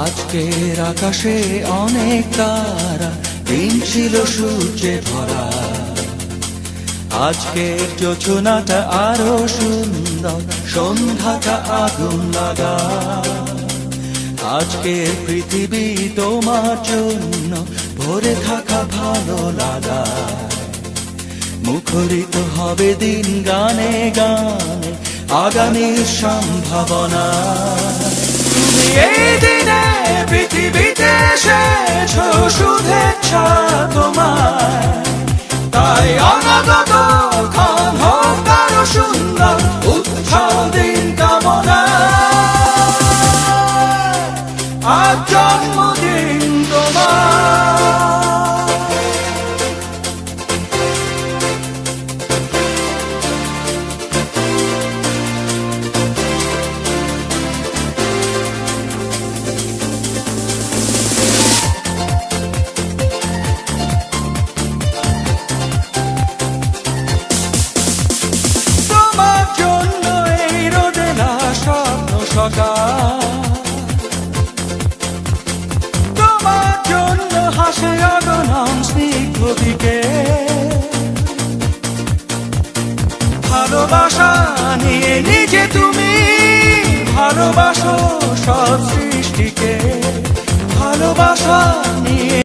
আজকের আকাশে অনেক তারা, দিন ছিল সূর্যে ভরা। আজকের যোজনাটা আরো সুন্দর, সন্ধ্যাটা আগুন লাগা। আজকের পৃথিবী তোমার জন্য ভরে থাকা ভালো লাগা। মুখরিত হবে দিন গানে গানে, আগামীর সম্ভাবনা। তুমি এই দিনে পৃথিবীতে এসেছো, শুভেচ্ছা তোমায়। তাই অনাগত ক্ষণ হোক আরো সুন্দর, উৎসব দিন কামনা। আজ জন্মদিন তোমার। তোমার জন্য হাসে অগণন স্নিগ্ধ দিকে। ভালোবাসা নিয়ে নিজে তুমি ভালোবাসো সব সৃষ্টিকে। ভালোবাসা নিয়ে